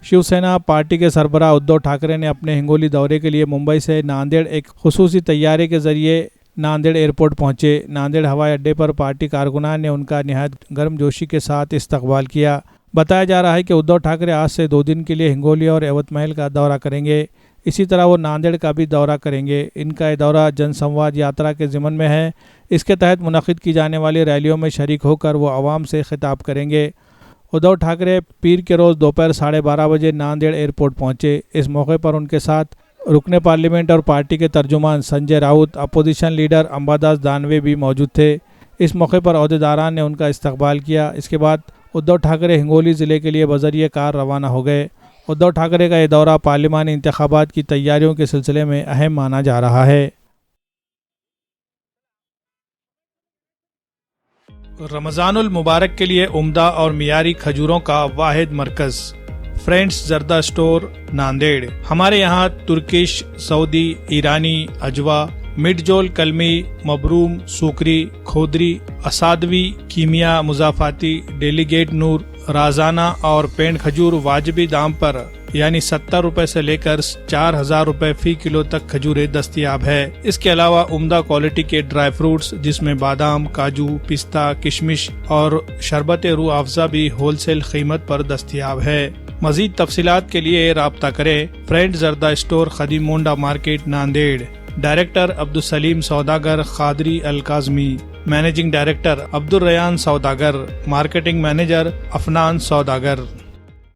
शिव सेना पार्टी के सरबराह उद्धव ठाकरे ने अपने हिंगोली दौरे के लिए मुंबई से नांदेड़ एक खुसूसी तैयारी के जरिए नांदेड़ एयरपोर्ट पहुंचे। नांदेड़ हवाई अड्डे पर पार्टी कारकुनान ने उनका निहायत गर्मजोशी के साथ इस्तकबाल किया। बताया जा रहा है कि उद्धव ठाकरे आज से 2 दिन के लिए हिंगोली और यवतमाल का दौरा करेंगे। इसी तरह वो नांदेड़ का भी दौरा करेंगे। इनका ये दौरा जनसंवाद यात्रा के ज़िम्मन में है। इसके तहत मुनक़िद की जाने वाली रैलियों में शरीक होकर वो आवाम से खिताब करेंगे। उद्धव ठाकरे पीर के रोज़ दोपहर 12:30 बजे नांदेड़ एयरपोर्ट पहुंचे। इस मौके पर उनके साथ रुकने पार्लियामेंट और पार्टी के तर्जुमान संजय राउत, अपोजिशन लीडर अंबादास दानवे भी मौजूद थे। इस मौके पर अहदेदारान ने उनका इस्तकबाल किया। इसके बाद उद्धव ठाकरे हिंगोली ज़िले के लिए बज़रिए कार रवाना हो गए। उद्धव ठाकरे का यह दौरा पार्लिमानी इंतखाबात की तैयारियों के सिलसिले में अहम माना जा रहा है। रमज़ानुल मुबारक के लिए उम्दा और मियारी खजूरों का वाहिद मरकज़ फ्रेंड्स जर्दा स्टोर नांदेड़। हमारे यहाँ तुर्किश, सऊदी, ईरानी, अजवा, मिडजोल, कलमी, मबरूम, सूकरी, खोदरी, असादवी, कीमिया, मुजाफाती, डेलीगेट नूर, राजाना और पेंड खजूर वाजिबी दाम पर यानी 70 रुपए से लेकर 4000 रुपए फी किलो तक खजूरें दस्तयाब है। इसके अलावा उम्दा क्वालिटी के ड्राई फ्रूट्स जिसमें बादाम, काजू, पिस्ता, किशमिश और शरबत रूह अफ़ज़ा भी होलसेल कीमत पर दस्तयाब है। मजीद तफसीलात के लिए राब्ता करें। Friend Zarda Store, Khadimonda market, Nanded. Director Abdul Salim Saudagar Qadri Al Kazmi, managing director Abdul Rayan Saudagar, marketing manager Afnan सौदागर।